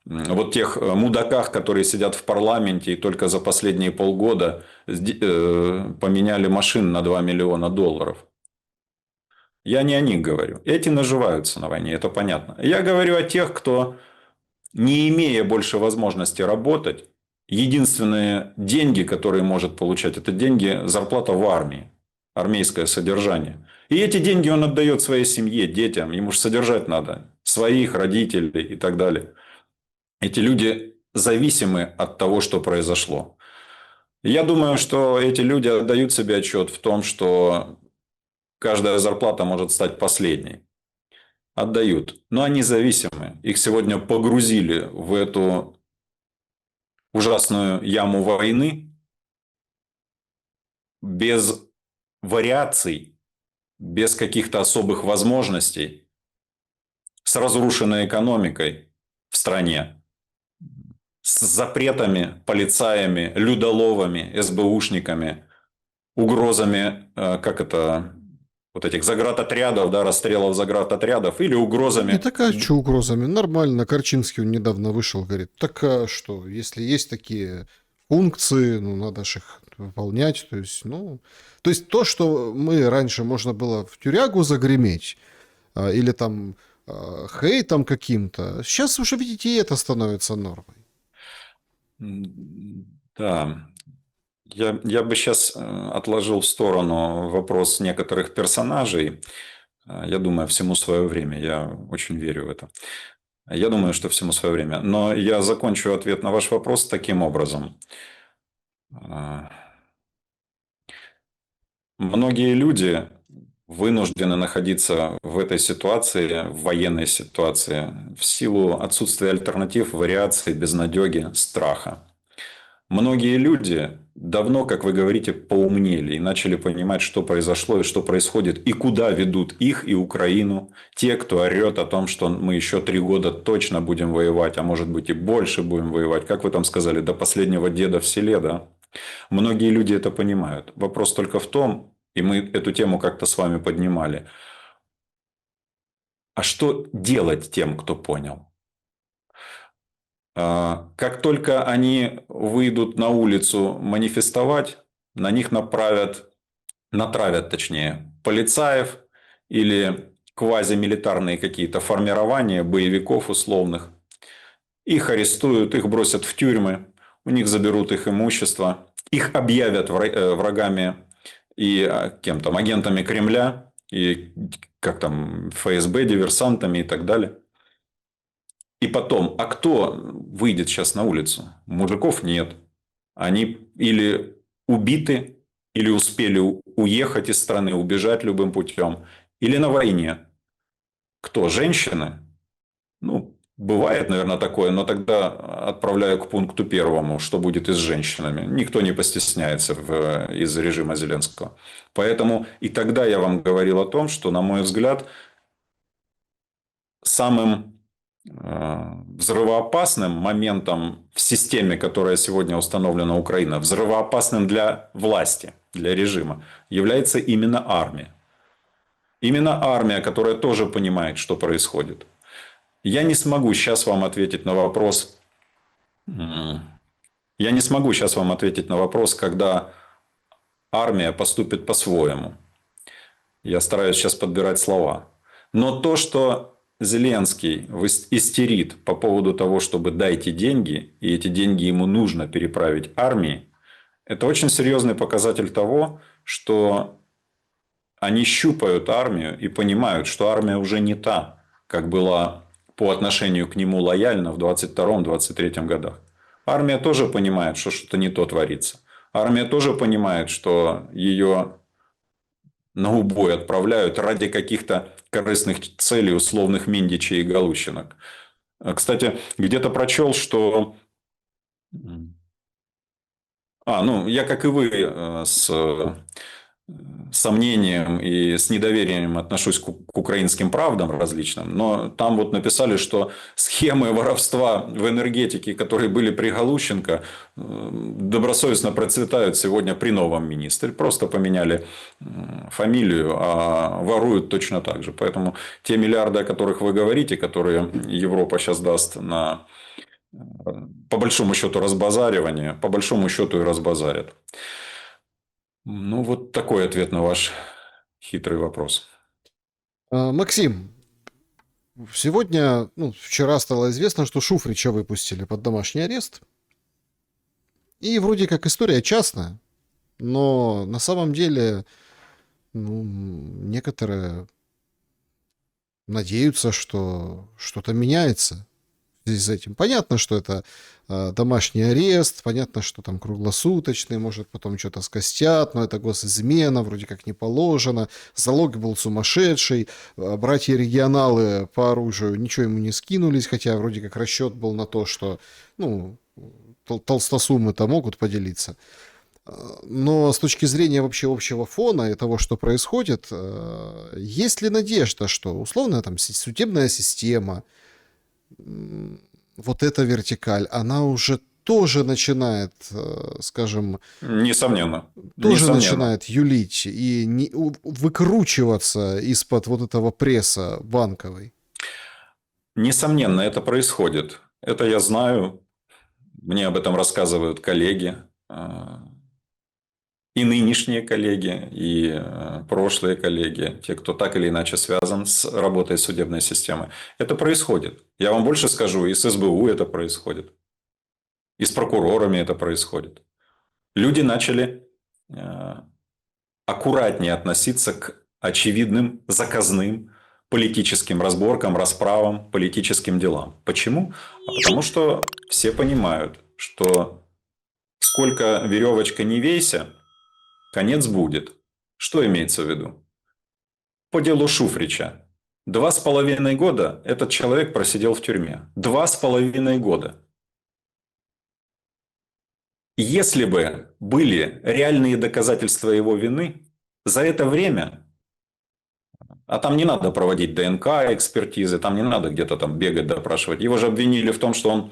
Speaker 2: вот тех мудаках, которые сидят в парламенте и только за последние полгода поменяли машин на 2 миллиона долларов. Я не о них говорю. Эти наживаются на войне, это понятно. Я говорю о тех, кто, не имея больше возможности работать, единственные деньги, которые может получать, это деньги, зарплата в армии, армейское содержание. И эти деньги он отдает своей семье, детям, ему же содержать надо, своих родителей и так далее. Эти люди зависимы от того, что произошло. Я думаю, что эти люди отдают себе отчет в том, что каждая зарплата может стать последней. Отдают. Но они зависимы. Их сегодня погрузили в эту ужасную яму войны без вариаций, без каких-то особых возможностей, с разрушенной экономикой в стране, с запретами, полицаями, людоловами, СБУшниками, угрозами, как это, вот этих заградотрядов, да, расстрелов заградотрядов или
Speaker 1: И
Speaker 2: угрозами.
Speaker 1: такая, что угрозами? Нормально. Корчинский он недавно вышел, говорит, так а что, если есть такие функции, ну, надо же их выполнять. То есть, ну, то есть то, что мы раньше можно было в тюрягу загреметь, или там хейтом каким-то, сейчас уже, видите, и это становится нормой.
Speaker 2: Да, я бы сейчас отложил в сторону вопрос некоторых персонажей. Я думаю, всему свое время. Я очень верю в это. Я думаю, что всему свое время. Но я закончу ответ на ваш вопрос таким образом. Многие люди вынуждены находиться в этой ситуации, в военной ситуации, в силу отсутствия альтернатив, вариаций, безнадеги, страха. Многие люди давно, как вы говорите, поумнели и начали понимать, что произошло и что происходит, и куда ведут их и Украину. Те, кто орет о том, что мы еще 3 года точно будем воевать, а может быть и больше будем воевать. Как вы там сказали, до последнего деда в селе, да? Многие люди это понимают. Вопрос только в том, и мы эту тему как-то с вами поднимали, а что делать тем, кто понял? Как только они выйдут на улицу манифестовать, на них натравят, точнее, полицаев или квазимилитарные какие-то формирования боевиков условных. Их арестуют, их бросят в тюрьмы, у них заберут их имущество, их объявят врагами и кем там, агентами Кремля, и как там, ФСБ, диверсантами и так далее. И потом, а кто выйдет сейчас на улицу? Мужиков нет. Они или убиты, или успели уехать из страны, убежать любым путем, или на войне. Кто? Женщины? Ну, бывает, наверное, такое, но тогда отправляю к пункту первому, что будет и с женщинами. Никто не постесняется из режима Зеленского. Поэтому и тогда я вам говорил о том, что, на мой взгляд, самым взрывоопасным моментом в системе, которая сегодня установлена Украиной, взрывоопасным для власти, для режима, является именно армия. Именно армия, которая тоже понимает, что происходит. Я не смогу сейчас вам ответить на вопрос. Я не смогу сейчас вам ответить на вопрос, когда армия поступит по-своему. Я стараюсь сейчас подбирать слова. Но то, что Зеленский истерит по поводу того, чтобы дайте деньги, и эти деньги ему нужно переправить армии, это очень серьезный показатель того, что они щупают армию и понимают, что армия уже не та, как была по отношению к нему лояльна в 22-23 годах. Армия тоже понимает, что что-то не то творится. Армия тоже понимает, что ее на убой отправляют ради каких-то корыстных целей условных Миндичей и Галущинок. Кстати, где-то прочел, что... ну, я, как и вы, с сомнением и с недоверием отношусь к украинским правдам различным, но там вот написали, что схемы воровства в энергетике, которые были при Галущенко, добросовестно процветают сегодня при новом министре. Просто поменяли фамилию, а воруют точно так же. Поэтому те миллиарды, о которых вы говорите, которые Европа сейчас даст на, по большому счету, разбазаривание, по большому счету и разбазарят. Ну, вот такой ответ на ваш хитрый вопрос.
Speaker 1: Максим, сегодня, ну, вчера стало известно, что Шуфрича выпустили под домашний арест. И вроде как история частная, но на самом деле, ну, некоторые надеются, что что-то меняется в связи с этим. Понятно, что это домашний арест, понятно, что там круглосуточный, может потом что-то скостят, но это госизмена, вроде как не положено. Залог был сумасшедший, братья-регионалы по оружию ничего ему не скинулись, хотя вроде как расчет был на то, что, ну, толстосумы-то могут поделиться. Но с точки зрения вообще общего фона и того, что происходит, есть ли надежда, что условно там судебная система, вот эта вертикаль, она уже тоже начинает, скажем,
Speaker 2: Несомненно.
Speaker 1: тоже
Speaker 2: Несомненно.
Speaker 1: начинает юлить и выкручиваться из-под вот этого пресса банковой?
Speaker 2: Несомненно, это происходит. Это я знаю. Мне об этом рассказывают коллеги. И нынешние коллеги, и прошлые коллеги, те, кто так или иначе связан с работой судебной системы. Это происходит. Я вам больше скажу, и с СБУ это происходит. И с прокурорами это происходит. Люди начали аккуратнее относиться к очевидным, заказным политическим разборкам, расправам, политическим делам. Почему? А потому что все понимают, что сколько веревочка не вейся, конец будет. Что имеется в виду? По делу Шуфрича. 2,5 года этот человек просидел в тюрьме. 2,5 года. Если бы были реальные доказательства его вины, за это время, а там не надо проводить ДНК экспертизы, там не надо где-то там бегать, допрашивать. Его же обвинили в том, что он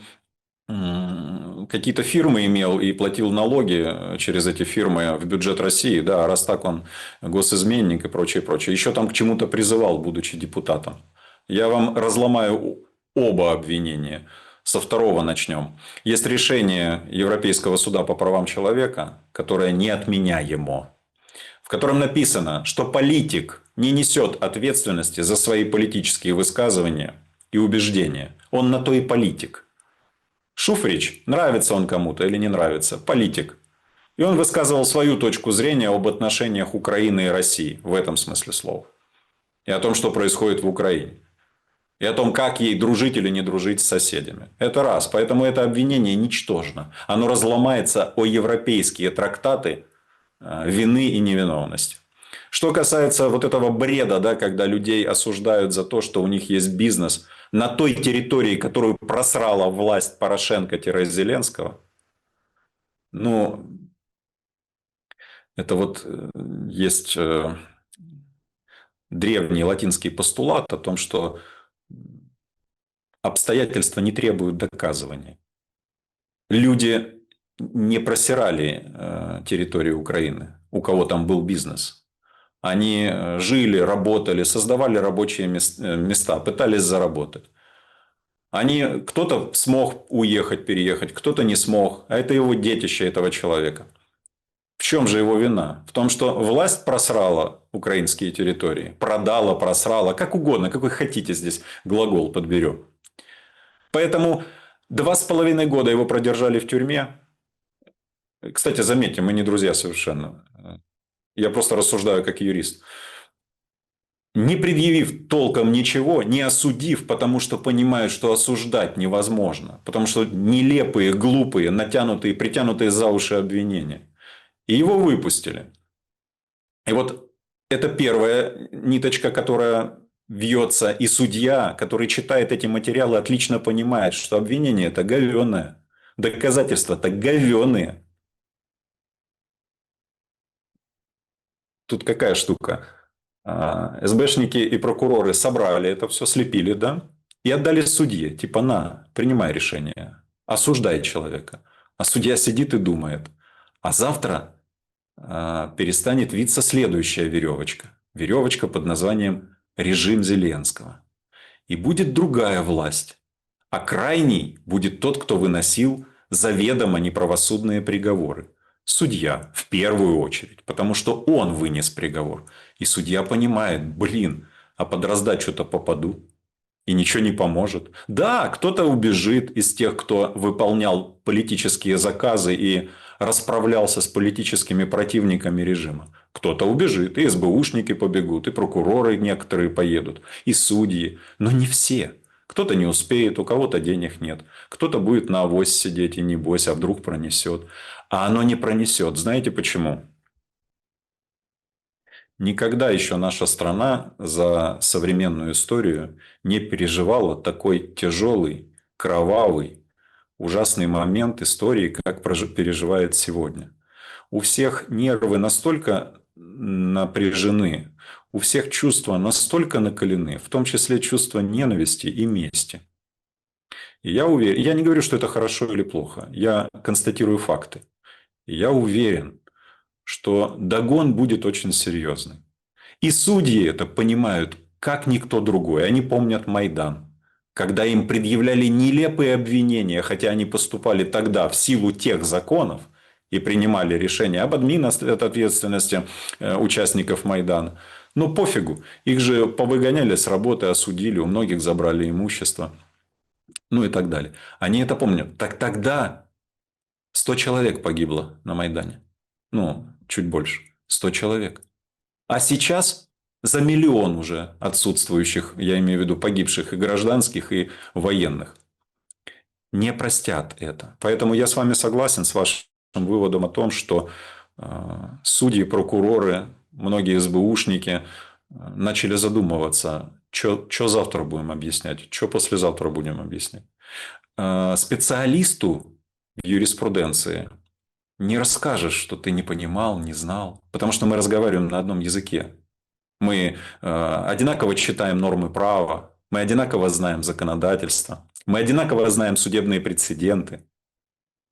Speaker 2: какие-то фирмы имел и платил налоги через эти фирмы в бюджет России. Да, а раз так он госизменник и прочее, прочее. Еще там к чему-то призывал, будучи депутатом. Я вам разломаю оба обвинения. Со второго начнем. Есть решение Европейского суда по правам человека, которое неотменяемо, в котором написано, что политик не несет ответственности за свои политические высказывания и убеждения. Он на то и политик. Шуфрич, нравится он кому-то или не нравится, политик. И он высказывал свою точку зрения об отношениях Украины и России в этом смысле слова. И о том, что происходит в Украине. И о том, как ей дружить или не дружить с соседями. Это раз. Поэтому это обвинение ничтожно. Оно разломается о европейские трактаты вины и невиновности. Что касается вот этого бреда, да, когда людей осуждают за то, что у них есть бизнес на той территории, которую просрала власть Порошенко-Зеленского, ну, это вот есть древний латинский постулат о том, что обстоятельства не требуют доказывания. Люди не просирали территорию Украины, у кого там был бизнес. Они жили, работали, создавали рабочие места, пытались заработать. Кто-то смог уехать, переехать, кто-то не смог. А это его детище, этого человека. В чем же его вина? В том, что власть просрала украинские территории. Продала, просрала. Как угодно, какой хотите здесь глагол подберем. Поэтому 2,5 года его продержали в тюрьме. Кстати, заметьте, мы не друзья совершенно. Я просто рассуждаю как юрист. Не предъявив толком ничего, не осудив, потому что понимают, что осуждать невозможно. Потому что нелепые, глупые, натянутые, притянутые за уши обвинения. И его выпустили. И вот это первая ниточка, которая вьется. И судья, который читает эти материалы, отлично понимает, что обвинение это говёное. Доказательства-то говёные. Тут какая штука? СБшники и прокуроры собрали это все, слепили, да? И отдали судье. Типа, на, принимай решение. Осуждай человека. А судья сидит и думает. А завтра перестанет виться следующая веревочка. Веревочка под названием «Режим Зеленского». И будет другая власть. А крайний будет тот, кто выносил заведомо неправосудные приговоры. Судья в первую очередь, потому что он вынес приговор. И судья понимает, блин, а под раздачу-то попаду. И ничего не поможет. Да, кто-то убежит из тех, кто выполнял политические заказы и расправлялся с политическими противниками режима. Кто-то убежит, и СБУшники побегут, и прокуроры некоторые поедут, и судьи. Но не все. Кто-то не успеет, у кого-то денег нет. Кто-то будет на авось сидеть и не бойся, а вдруг пронесет. А оно не пронесет. Знаете почему? Никогда еще наша страна за современную историю не переживала такой тяжелый, кровавый, ужасный момент истории, как переживает сегодня. У всех нервы настолько напряжены, у всех чувства настолько накалены, в том числе чувство ненависти и мести. И я уверен, я не говорю, что это хорошо или плохо, я констатирую факты. И я уверен, что догон будет очень серьезный. И судьи это понимают, как никто другой. Они помнят Майдан, когда им предъявляли нелепые обвинения, хотя они поступали тогда в силу тех законов и принимали решения об ответственности участников Майдана. Но пофигу, их же повыгоняли с работы, осудили, у многих забрали имущество, ну и так далее. Они это помнят. Так тогда 100 человек погибло на Майдане. Ну, чуть больше. 100 человек. А сейчас за миллион уже отсутствующих, я имею в виду погибших и гражданских, и военных. Не простят это. Поэтому я с вами согласен с вашим выводом о том, что судьи, прокуроры, многие СБУшники начали задумываться, что завтра будем объяснять, что послезавтра будем объяснять. Специалисту в юриспруденции не расскажешь, что ты не понимал, не знал, потому что мы разговариваем на одном языке. Мы одинаково читаем нормы права, мы одинаково знаем законодательство, мы одинаково знаем судебные прецеденты.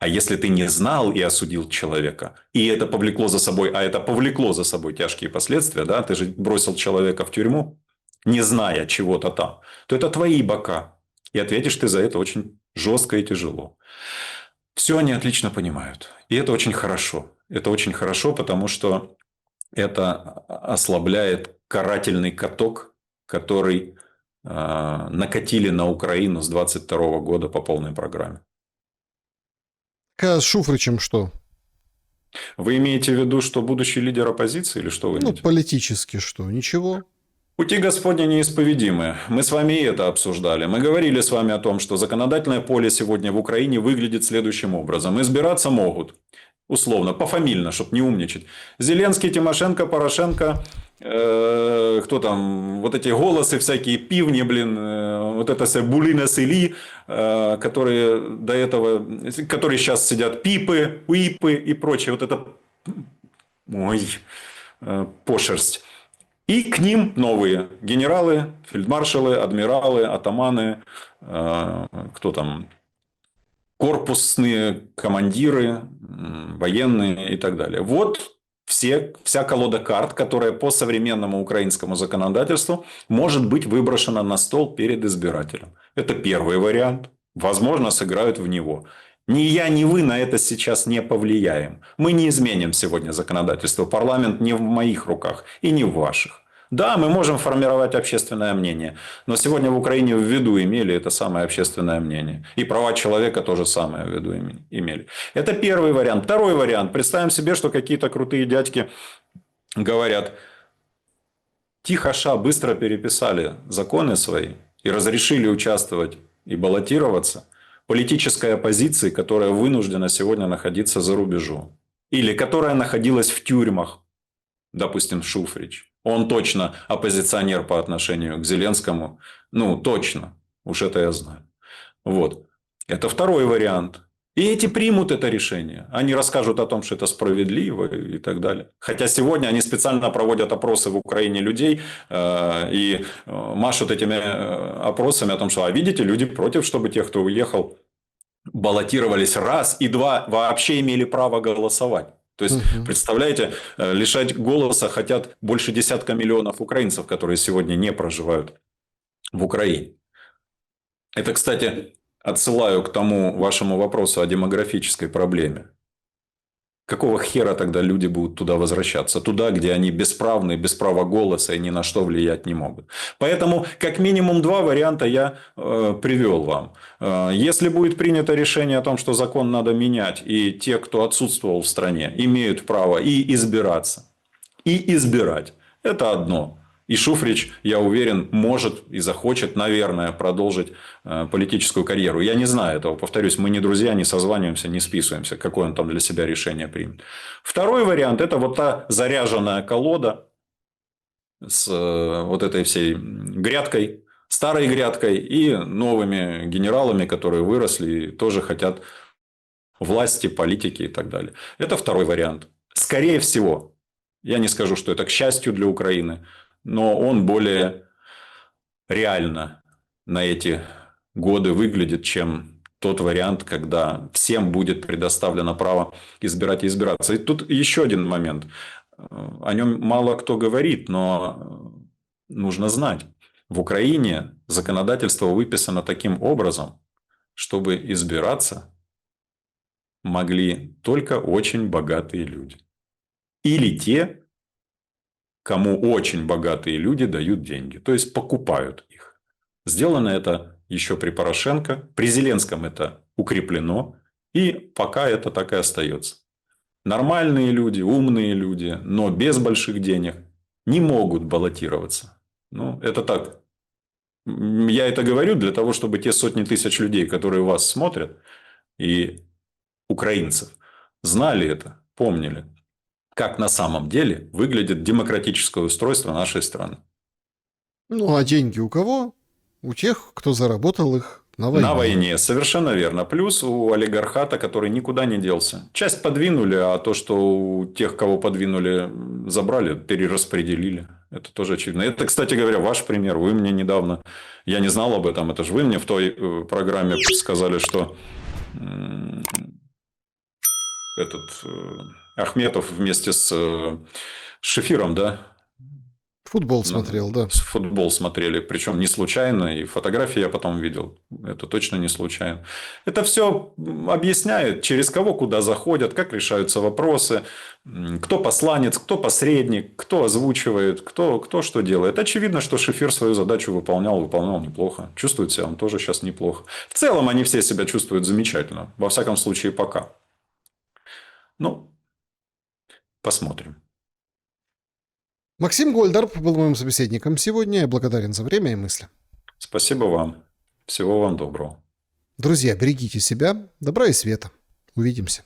Speaker 2: А если ты не знал и осудил человека, и это повлекло за собой, а это повлекло за собой тяжкие последствия, да, ты же бросил человека в тюрьму, не зная чего-то там, то это твои бока. И ответишь ты за это очень жестко и тяжело. Все они отлично понимают. И это очень хорошо. Это очень хорошо, потому что это ослабляет карательный каток, который накатили на Украину с 22 года по полной программе.
Speaker 1: А с Шуфричем что?
Speaker 2: Вы имеете в виду, что будущий лидер оппозиции, или что вы
Speaker 1: Ну,
Speaker 2: имеете?
Speaker 1: политически что? Ничего.
Speaker 2: Пути Господни неисповедимы. Мы с вами и это обсуждали. Мы говорили с вами о том, что законодательное поле сегодня в Украине выглядит следующим образом. Избираться могут, условно, пофамильно, чтобы не умничать. Зеленский, Тимошенко, Порошенко, кто там, вот эти голосы всякие, пивни, вот это все Булина Сели, которые до этого, которые сейчас сидят, Пипы, Уипы и прочее. Вот это, пошерсть. И к ним новые генералы, фельдмаршалы, адмиралы, атаманы, кто там, корпусные командиры, военные и так далее. Вот вся колода карт, которая по современному украинскому законодательству может быть выброшена на стол перед избирателем. Это первый вариант. Возможно, сыграют в него. Ни я, ни вы на это сейчас не повлияем. Мы не изменим сегодня законодательство. Парламент не в моих руках и не в ваших. Да, мы можем формировать общественное мнение. Но сегодня в Украине в виду имели это самое общественное мнение. И права человека тоже самое в виду имели. Это первый вариант. Второй вариант. Представим себе, что какие-то крутые дядьки говорят: тихо-ша, быстро переписали законы свои и разрешили участвовать и баллотироваться политической оппозиции, которая вынуждена сегодня находиться за рубежом. Или которая находилась в тюрьмах. Допустим, Шуфрич. Он точно оппозиционер по отношению к Зеленскому. Ну, точно. Уж это я знаю. Вот. Это второй вариант. И эти примут это решение. Они расскажут о том, что это справедливо и так далее. Хотя сегодня они специально проводят опросы в Украине людей и машут этими опросами о том, что, а видите, люди против, чтобы те, кто уехал, баллотировались раз, и два, вообще имели право голосовать. То есть, представляете, лишать голоса хотят больше десятка миллионов украинцев, которые сегодня не проживают в Украине. Это, кстати, отсылаю к тому вашему вопросу о демографической проблеме. Какого хера тогда люди будут туда возвращаться? Туда, где они бесправны, без права голоса и ни на что влиять не могут. Поэтому, как минимум, два варианта я привел вам. Если будет принято решение о том, что закон надо менять, и те, кто отсутствовал в стране, имеют право и избираться, и избирать, это одно. И Шуфрич, я уверен, может и захочет, наверное, продолжить политическую карьеру. Я не знаю этого, повторюсь, мы не друзья, не созваниваемся, не списываемся, какое он там для себя решение примет. Второй вариант – это вот та заряженная колода с вот этой всей грядкой, старой грядкой и новыми генералами, которые выросли и тоже хотят власти, политики и так далее. Это второй вариант. Скорее всего, я не скажу, что это к счастью для Украины, но он более реально на эти годы выглядит, чем тот вариант, когда всем будет предоставлено право избирать и избираться. И тут еще один момент. О нем мало кто говорит, но нужно знать. В Украине законодательство выписано таким образом, чтобы избираться могли только очень богатые люди. Или те, кому очень богатые люди дают деньги, то есть покупают их. Сделано это еще при Порошенко, при Зеленском это укреплено, и пока это так и остается. Нормальные люди, умные люди, но без больших денег не могут баллотироваться. Ну, это так. Я это говорю для того, чтобы те сотни тысяч людей, которые вас смотрят, и украинцев, знали это, помнили, как на самом деле выглядит демократическое устройство нашей страны.
Speaker 1: Ну, а деньги у кого? У тех, кто заработал их на войне.
Speaker 2: На войне, совершенно верно. Плюс у олигархата, который никуда не делся. Часть подвинули, а то, что у тех, кого подвинули, забрали, перераспределили. Это тоже очевидно. Это, кстати говоря, ваш пример. Вы мне недавно, я не знал об этом, это же вы мне в той программе сказали, что этот Ахметов вместе с Шефиром, да?
Speaker 1: Футбол смотрел, да.
Speaker 2: Футбол смотрели, причем не случайно, и фотографии я потом видел. Это точно не случайно. Это все объясняет, через кого куда заходят, как решаются вопросы, кто посланец, кто посредник, кто озвучивает, кто что делает. Очевидно, что Шефир свою задачу выполнял неплохо. Чувствует себя он тоже сейчас неплохо. В целом они все себя чувствуют замечательно. Во всяком случае, пока. Ну, посмотрим.
Speaker 1: Максим Гольдарб был моим собеседником сегодня. Я благодарен за время и мысли.
Speaker 2: Спасибо вам. Всего вам доброго.
Speaker 1: Друзья, берегите себя, добра и света. Увидимся.